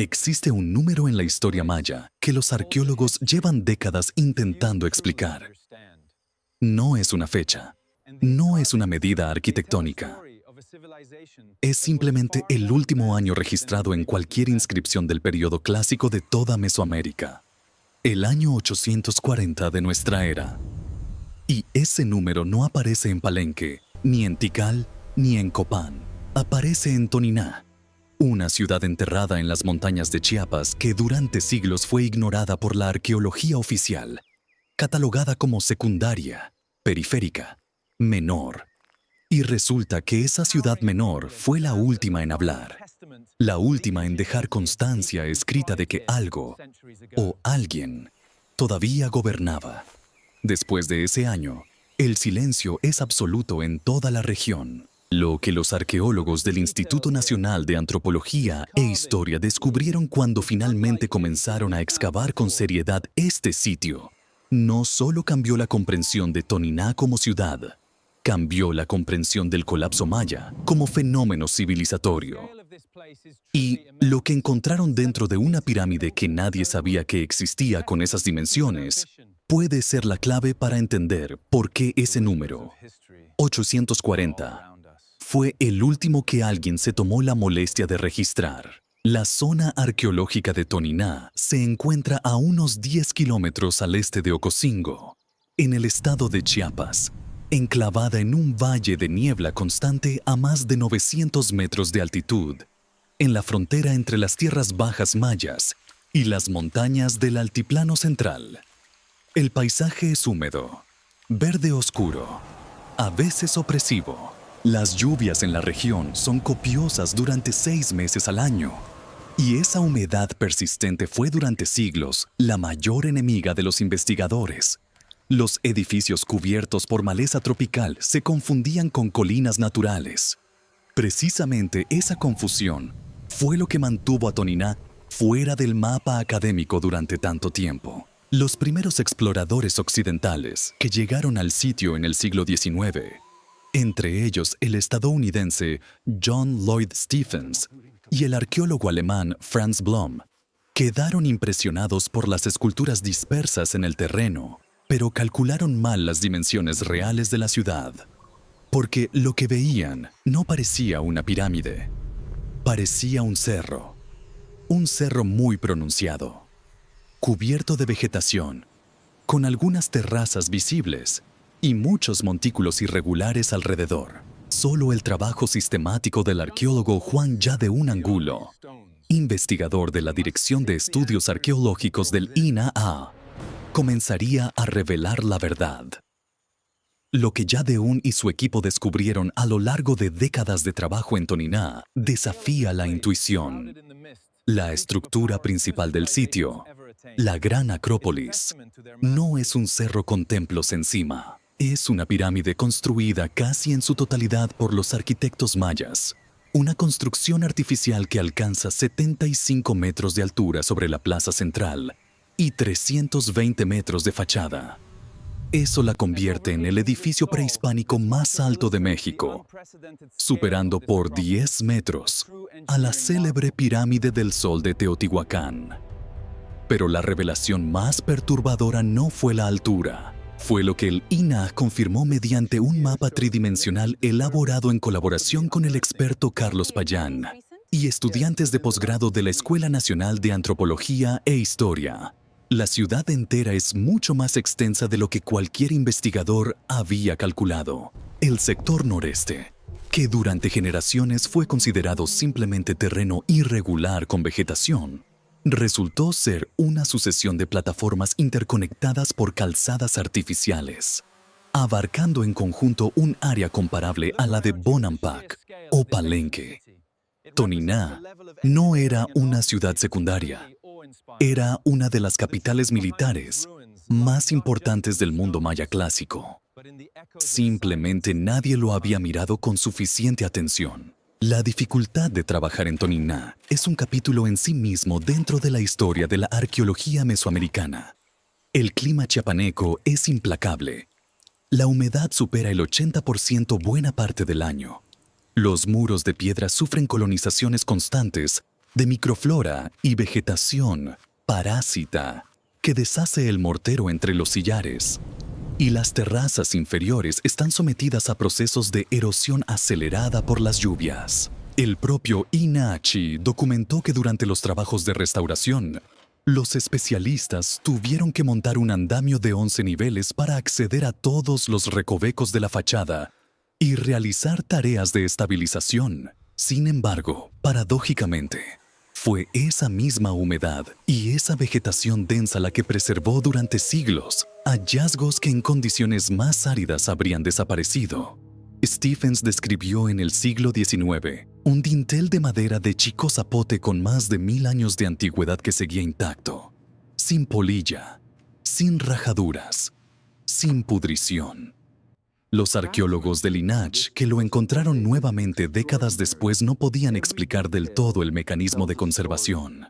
Existe un número en la historia maya que los arqueólogos llevan décadas intentando explicar. No es una fecha, no es una medida arquitectónica. Es simplemente el último año registrado en cualquier inscripción del período clásico de toda Mesoamérica. El año 840 de nuestra era. Y ese número no aparece en Palenque, ni en Tikal, ni en Copán. Aparece en Toniná, una ciudad enterrada en las montañas de Chiapas que durante siglos fue ignorada por la arqueología oficial, catalogada como secundaria, periférica, menor. Y resulta que esa ciudad menor fue la última en hablar, la última en dejar constancia escrita de que algo o alguien todavía gobernaba. Después de ese año, el silencio es absoluto en toda la región. Lo que los arqueólogos del Instituto Nacional de Antropología e Historia descubrieron cuando finalmente comenzaron a excavar con seriedad este sitio, no solo cambió la comprensión de Toniná como ciudad, cambió la comprensión del colapso maya como fenómeno civilizatorio. Y lo que encontraron dentro de una pirámide que nadie sabía que existía con esas dimensiones puede ser la clave para entender por qué ese número, 840, fue el último que alguien se tomó la molestia de registrar. La zona arqueológica de Toniná se encuentra a unos 10 kilómetros al este de Ocosingo, en el estado de Chiapas, enclavada en un valle de niebla constante a más de 900 metros de altitud, en la frontera entre las tierras bajas mayas y las montañas del altiplano central. El paisaje es húmedo, verde oscuro, a veces opresivo. Las lluvias en la región son copiosas durante 6 meses al año, y esa humedad persistente fue durante siglos la mayor enemiga de los investigadores. Los edificios cubiertos por maleza tropical se confundían con colinas naturales. Precisamente esa confusión fue lo que mantuvo a Toniná fuera del mapa académico durante tanto tiempo. Los primeros exploradores occidentales que llegaron al sitio en el siglo XIX, entre ellos el estadounidense John Lloyd Stephens y el arqueólogo alemán Franz Blom, quedaron impresionados por las esculturas dispersas en el terreno, pero calcularon mal las dimensiones reales de la ciudad, porque lo que veían no parecía una pirámide, parecía un cerro muy pronunciado, cubierto de vegetación, con algunas terrazas visibles y muchos montículos irregulares alrededor. Solo el trabajo sistemático del arqueólogo Juan Yadeún Angulo, investigador de la Dirección de Estudios Arqueológicos del INAH, comenzaría a revelar la verdad. Lo que Yadeún y su equipo descubrieron a lo largo de décadas de trabajo en Toniná desafía la intuición. La estructura principal del sitio, la Gran Acrópolis, no es un cerro con templos encima. Es una pirámide construida casi en su totalidad por los arquitectos mayas. Una construcción artificial que alcanza 75 metros de altura sobre la plaza central y 320 metros de fachada. Eso la convierte en el edificio prehispánico más alto de México, superando por 10 metros a la célebre Pirámide del Sol de Teotihuacán. Pero la revelación más perturbadora no fue la altura. Fue lo que el INAH confirmó mediante un mapa tridimensional elaborado en colaboración con el experto Carlos Payán y estudiantes de posgrado de la Escuela Nacional de Antropología e Historia. La ciudad entera es mucho más extensa de lo que cualquier investigador había calculado. El sector noreste, que durante generaciones fue considerado simplemente terreno irregular con vegetación, resultó ser una sucesión de plataformas interconectadas por calzadas artificiales, abarcando en conjunto un área comparable a la de Bonampak o Palenque. Toniná no era una ciudad secundaria, era una de las capitales militares más importantes del mundo maya clásico. Simplemente nadie lo había mirado con suficiente atención. La dificultad de trabajar en Toniná es un capítulo en sí mismo dentro de la historia de la arqueología mesoamericana. El clima chiapaneco es implacable. La humedad supera el 80% buena parte del año. Los muros de piedra sufren colonizaciones constantes de microflora y vegetación parásita que deshace el mortero entre los sillares, y las terrazas inferiores están sometidas a procesos de erosión acelerada por las lluvias. El propio INAHI documentó que durante los trabajos de restauración, los especialistas tuvieron que montar un andamio de 11 niveles para acceder a todos los recovecos de la fachada y realizar tareas de estabilización. Sin embargo, paradójicamente, fue esa misma humedad y esa vegetación densa la que preservó durante siglos hallazgos que en condiciones más áridas habrían desaparecido. Stephens describió en el siglo XIX un dintel de madera de chico zapote con más de 1000 años de antigüedad que seguía intacto, sin polilla, sin rajaduras, sin pudrición. Los arqueólogos del INAH que lo encontraron nuevamente décadas después no podían explicar del todo el mecanismo de conservación.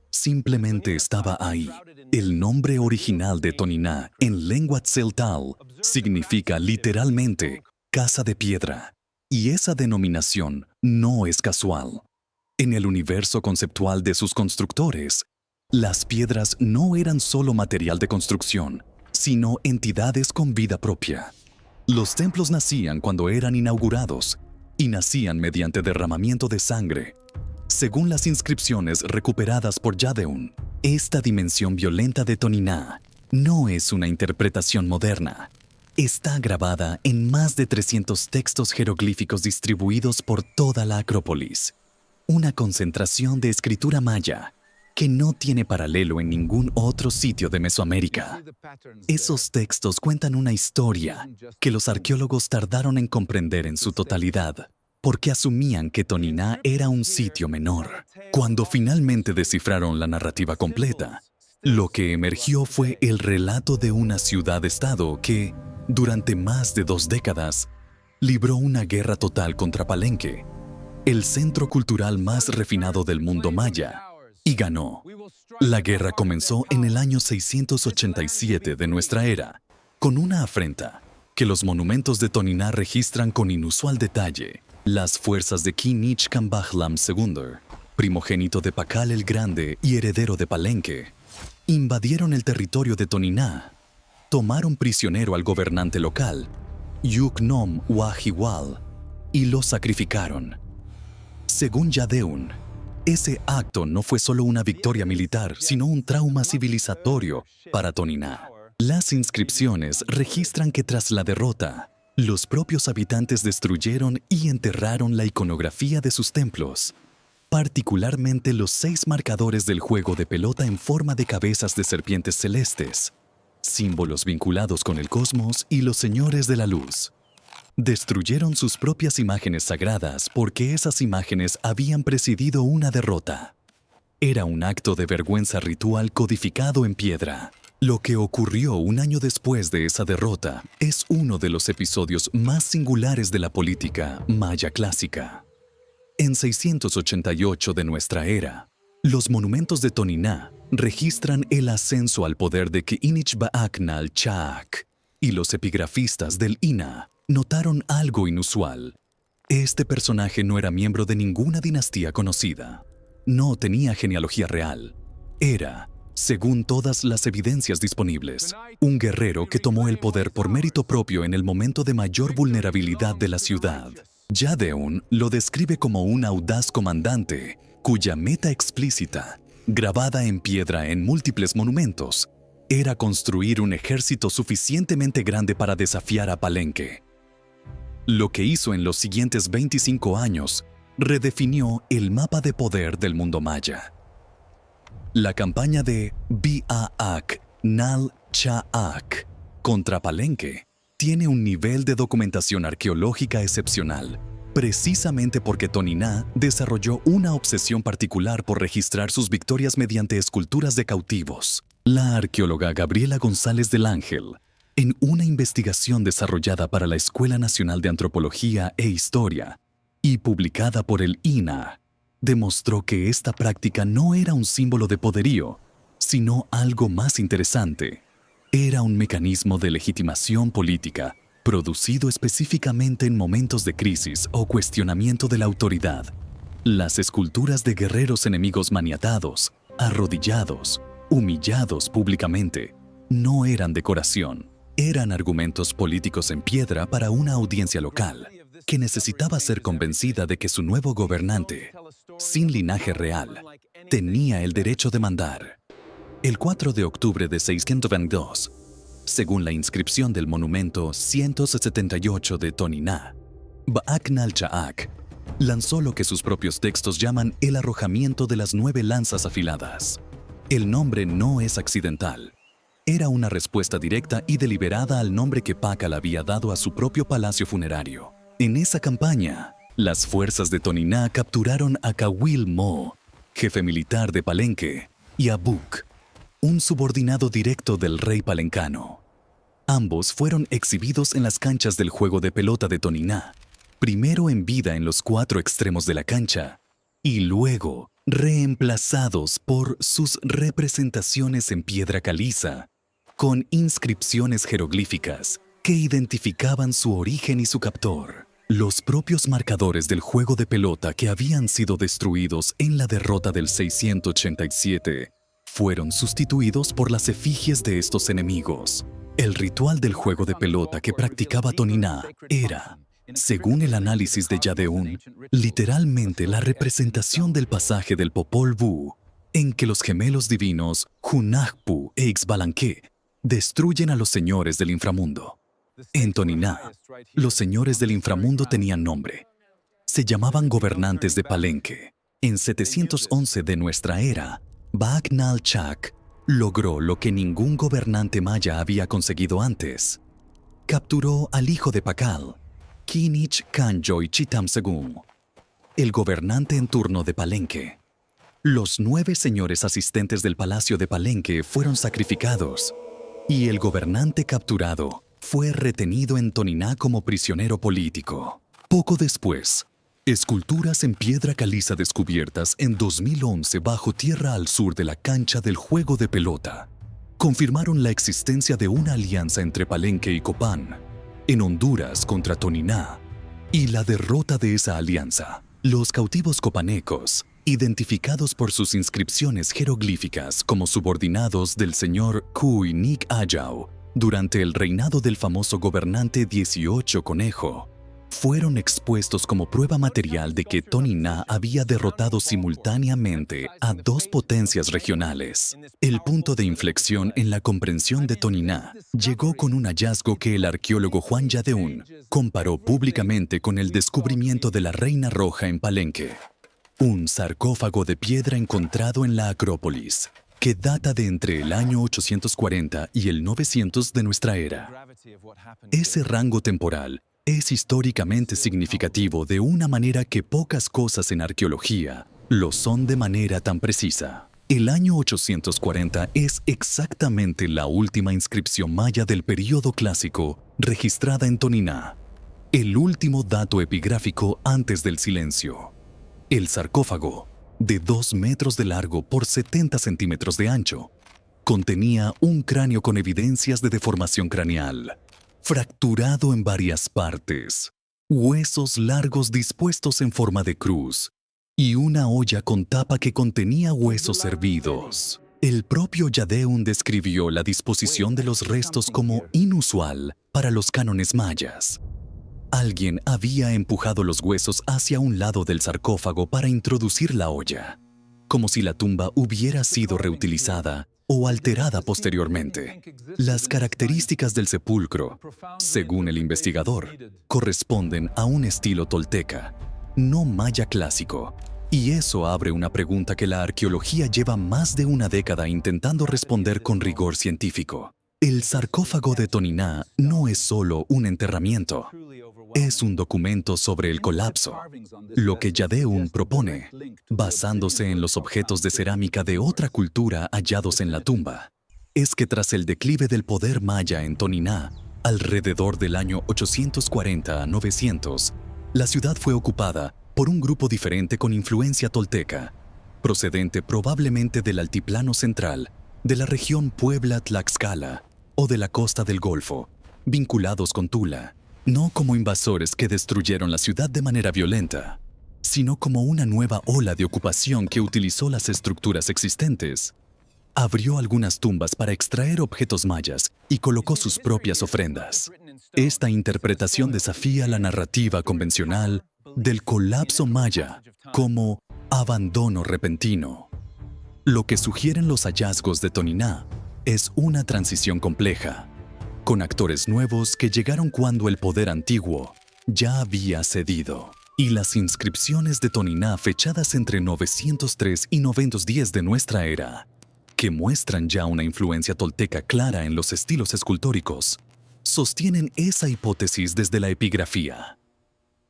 Simplemente estaba ahí. El nombre original de Toniná en lengua tzeltal significa literalmente casa de piedra, y esa denominación no es casual. En el universo conceptual de sus constructores, las piedras no eran solo material de construcción, sino entidades con vida propia. Los templos nacían cuando eran inaugurados, y nacían mediante derramamiento de sangre. Según las inscripciones recuperadas por Yadeun, esta dimensión violenta de Toniná no es una interpretación moderna. Está grabada en más de 300 textos jeroglíficos distribuidos por toda la Acrópolis. Una concentración de escritura maya que no tiene paralelo en ningún otro sitio de Mesoamérica. Esos textos cuentan una historia que los arqueólogos tardaron en comprender en su totalidad, porque asumían que Toniná era un sitio menor. Cuando finalmente descifraron la narrativa completa, lo que emergió fue el relato de una ciudad-estado que, durante más de 2 décadas, libró una guerra total contra Palenque, el centro cultural más refinado del mundo maya, y ganó. La guerra comenzó en el año 687 de nuestra era, con una afrenta que los monumentos de Toniná registran con inusual detalle. Las fuerzas de Kinich Kambajlam II, primogénito de Pakal el Grande y heredero de Palenque, invadieron el territorio de Toniná, tomaron prisionero al gobernante local, Yuknom Wahiwal, y lo sacrificaron. Según Yadeun, ese acto no fue solo una victoria militar, sino un trauma civilizatorio para Toniná. Las inscripciones registran que tras la derrota, los propios habitantes destruyeron y enterraron la iconografía de sus templos, particularmente los 6 marcadores del juego de pelota en forma de cabezas de serpientes celestes, símbolos vinculados con el cosmos y los señores de la luz. Destruyeron sus propias imágenes sagradas porque esas imágenes habían presidido una derrota. Era un acto de vergüenza ritual codificado en piedra. Lo que ocurrió un año después de esa derrota es uno de los episodios más singulares de la política maya clásica. En 688 de nuestra era, los monumentos de Toniná registran el ascenso al poder de Keinich-Baaknal Chaak, y los epigrafistas del INA notaron algo inusual. Este personaje no era miembro de ninguna dinastía conocida. No tenía genealogía real. Era, según todas las evidencias disponibles, un guerrero que tomó el poder por mérito propio en el momento de mayor vulnerabilidad de la ciudad. Yadeun lo describe como un audaz comandante, cuya meta explícita, grabada en piedra en múltiples monumentos, era construir un ejército suficientemente grande para desafiar a Palenque. Lo que hizo en los siguientes 25 años redefinió el mapa de poder del mundo maya. La campaña de Bi'aak Nal Chaak contra Palenque tiene un nivel de documentación arqueológica excepcional, precisamente porque Toniná desarrolló una obsesión particular por registrar sus victorias mediante esculturas de cautivos. La arqueóloga Gabriela González del Ángel, en una investigación desarrollada para la Escuela Nacional de Antropología e Historia y publicada por el INA, demostró que esta práctica no era un símbolo de poderío, sino algo más interesante. Era un mecanismo de legitimación política, producido específicamente en momentos de crisis o cuestionamiento de la autoridad. Las esculturas de guerreros enemigos maniatados, arrodillados, humillados públicamente, no eran decoración. Eran argumentos políticos en piedra para una audiencia local que necesitaba ser convencida de que su nuevo gobernante, sin linaje real, tenía el derecho de mandar. El 4 de octubre de 622, según la inscripción del monumento 178 de Toniná, Baak-nal-Chaak lanzó lo que sus propios textos llaman el arrojamiento de las 9 lanzas afiladas. El nombre no es accidental. Era una respuesta directa y deliberada al nombre que Pakal había dado a su propio palacio funerario. En esa campaña, las fuerzas de Toniná capturaron a Kawil Mo, jefe militar de Palenque, y a Buk, un subordinado directo del rey palencano. Ambos fueron exhibidos en las canchas del juego de pelota de Toniná, primero en vida en los 4 extremos de la cancha, y luego reemplazados por sus representaciones en piedra caliza, con inscripciones jeroglíficas que identificaban su origen y su captor. Los propios marcadores del juego de pelota que habían sido destruidos en la derrota del 687 fueron sustituidos por las efigies de estos enemigos. El ritual del juego de pelota que practicaba Toniná era, según el análisis de Yadeun, literalmente la representación del pasaje del Popol Vuh, en que los gemelos divinos Hunahpu e Ixbalanque destruyen a los señores del inframundo. En Toniná, los señores del inframundo tenían nombre. Se llamaban gobernantes de Palenque. En 711 de nuestra era, Baak-nal-Chaak logró lo que ningún gobernante maya había conseguido antes. Capturó al hijo de Pakal, Kinich Kanjoy Chitam Según, el gobernante en turno de Palenque. Los 9 señores asistentes del palacio de Palenque fueron sacrificados y el gobernante capturado fue retenido en Toniná como prisionero político. Poco después, esculturas en piedra caliza descubiertas en 2011 bajo tierra al sur de la cancha del juego de pelota confirmaron la existencia de una alianza entre Palenque y Copán en Honduras contra Toniná y la derrota de esa alianza. Los cautivos copanecos, identificados por sus inscripciones jeroglíficas como subordinados del señor Cuy Nic Ayau durante el reinado del famoso gobernante 18 Conejo, fueron expuestos como prueba material de que Toniná había derrotado simultáneamente a 2 potencias regionales. El punto de inflexión en la comprensión de Toniná llegó con un hallazgo que el arqueólogo Juan Yadeun comparó públicamente con el descubrimiento de la Reina Roja en Palenque. Un sarcófago de piedra encontrado en la Acrópolis, que data de entre el año 840 y el 900 de nuestra era. Ese rango temporal es históricamente significativo de una manera que pocas cosas en arqueología lo son de manera tan precisa. El año 840 es exactamente la última inscripción maya del período clásico registrada en Toniná, el último dato epigráfico antes del silencio. El sarcófago, de 2 metros de largo por 70 centímetros de ancho, contenía un cráneo con evidencias de deformación craneal, fracturado en varias partes, huesos largos dispuestos en forma de cruz y una olla con tapa que contenía huesos hervidos. El propio Yadeun describió la disposición de los restos como inusual para los cánones mayas. Alguien había empujado los huesos hacia un lado del sarcófago para introducir la olla, como si la tumba hubiera sido reutilizada o alterada posteriormente. Las características del sepulcro, según el investigador, corresponden a un estilo tolteca, no maya clásico, y eso abre una pregunta que la arqueología lleva más de una década intentando responder con rigor científico. El sarcófago de Toniná no es solo un enterramiento, es un documento sobre el colapso. Lo que Yadeun propone, basándose en los objetos de cerámica de otra cultura hallados en la tumba, es que tras el declive del poder maya en Toniná, alrededor del año 840 a 900, la ciudad fue ocupada por un grupo diferente con influencia tolteca, procedente probablemente del altiplano central, de la región Puebla-Tlaxcala o de la costa del Golfo, vinculados con Tula, no como invasores que destruyeron la ciudad de manera violenta, sino como una nueva ola de ocupación que utilizó las estructuras existentes. Abrió algunas tumbas para extraer objetos mayas y colocó sus propias ofrendas. Esta interpretación desafía la narrativa convencional del colapso maya como abandono repentino. Lo que sugieren los hallazgos de Toniná es una transición compleja, con actores nuevos que llegaron cuando el poder antiguo ya había cedido. Y las inscripciones de Toniná fechadas entre 903 y 910 de nuestra era, que muestran ya una influencia tolteca clara en los estilos escultóricos, sostienen esa hipótesis desde la epigrafía.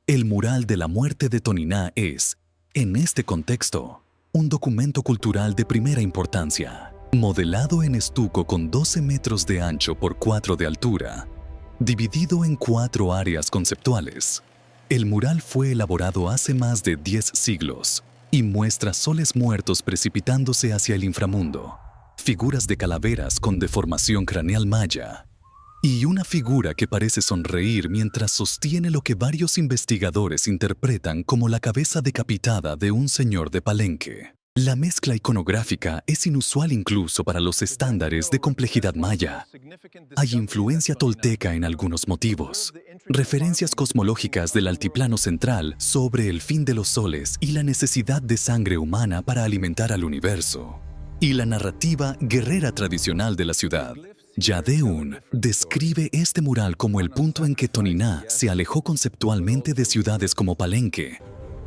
El mural de la muerte de Toniná es, en este contexto, un documento cultural de primera importancia, modelado en estuco con 12 metros de ancho por 4 de altura, dividido en 4 áreas conceptuales. El mural fue elaborado hace más de 10 siglos y muestra soles muertos precipitándose hacia el inframundo, figuras de calaveras con deformación craneal maya, y una figura que parece sonreír mientras sostiene lo que varios investigadores interpretan como la cabeza decapitada de un señor de Palenque. La mezcla iconográfica es inusual incluso para los estándares de complejidad maya. Hay influencia tolteca en algunos motivos, referencias cosmológicas del altiplano central sobre el fin de los soles y la necesidad de sangre humana para alimentar al universo, y la narrativa guerrera tradicional de la ciudad. Yadeun describe este mural como el punto en que Toniná se alejó conceptualmente de ciudades como Palenque,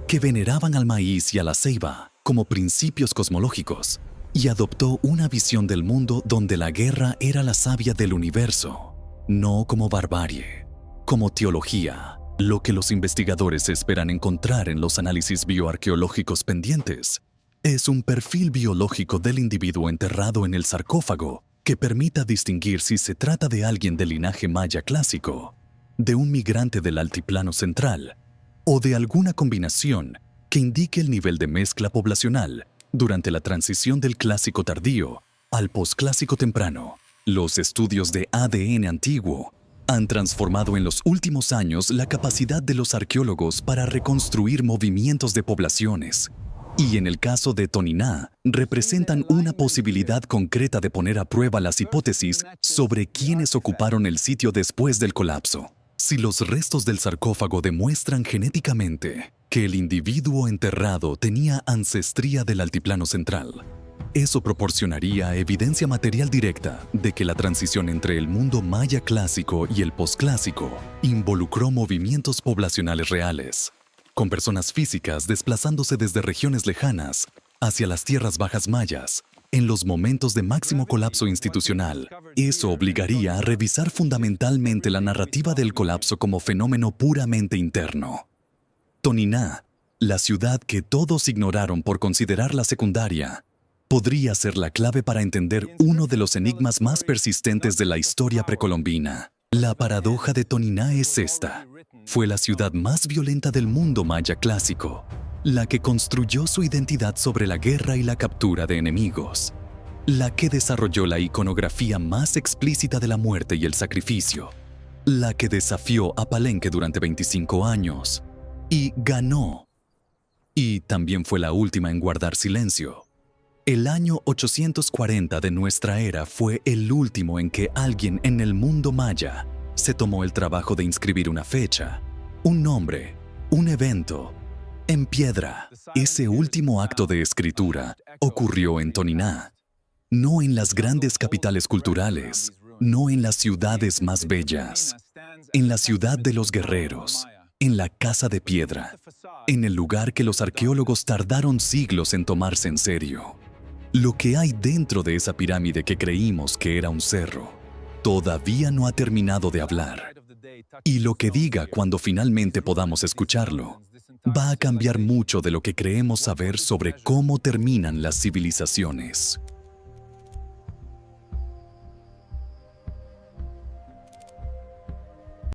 que veneraban al maíz y a la ceiba como principios cosmológicos, y adoptó una visión del mundo donde la guerra era la savia del universo, no como barbarie, como teología. Lo que los investigadores esperan encontrar en los análisis bioarqueológicos pendientes es un perfil biológico del individuo enterrado en el sarcófago que permita distinguir si se trata de alguien del linaje maya clásico, de un migrante del altiplano central, o de alguna combinación que indique el nivel de mezcla poblacional durante la transición del clásico tardío al posclásico temprano. Los estudios de ADN antiguo han transformado en los últimos años la capacidad de los arqueólogos para reconstruir movimientos de poblaciones, y en el caso de Toniná, representan una posibilidad concreta de poner a prueba las hipótesis sobre quiénes ocuparon el sitio después del colapso. Si los restos del sarcófago demuestran genéticamente que el individuo enterrado tenía ancestría del altiplano central, eso proporcionaría evidencia material directa de que la transición entre el mundo maya clásico y el posclásico involucró movimientos poblacionales reales, con personas físicas desplazándose desde regiones lejanas hacia las tierras bajas mayas en los momentos de máximo colapso institucional. Eso obligaría a revisar fundamentalmente la narrativa del colapso como fenómeno puramente interno. Toniná, la ciudad que todos ignoraron por considerarla secundaria, podría ser la clave para entender uno de los enigmas más persistentes de la historia precolombina. La paradoja de Toniná es esta: fue la ciudad más violenta del mundo maya clásico, la que construyó su identidad sobre la guerra y la captura de enemigos, la que desarrolló la iconografía más explícita de la muerte y el sacrificio, la que desafió a Palenque durante 25 años y ganó. Y también fue la última en guardar silencio. El año 840 de nuestra era fue el último en que alguien en el mundo maya se tomó el trabajo de inscribir una fecha, un nombre, un evento, en piedra. Ese último acto de escritura ocurrió en Toniná, no en las grandes capitales culturales, no en las ciudades más bellas, en la ciudad de los guerreros, en la casa de piedra, en el lugar que los arqueólogos tardaron siglos en tomarse en serio. Lo que hay dentro de esa pirámide que creímos que era un cerro, todavía no ha terminado de hablar. Y lo que diga cuando finalmente podamos escucharlo, va a cambiar mucho de lo que creemos saber sobre cómo terminan las civilizaciones.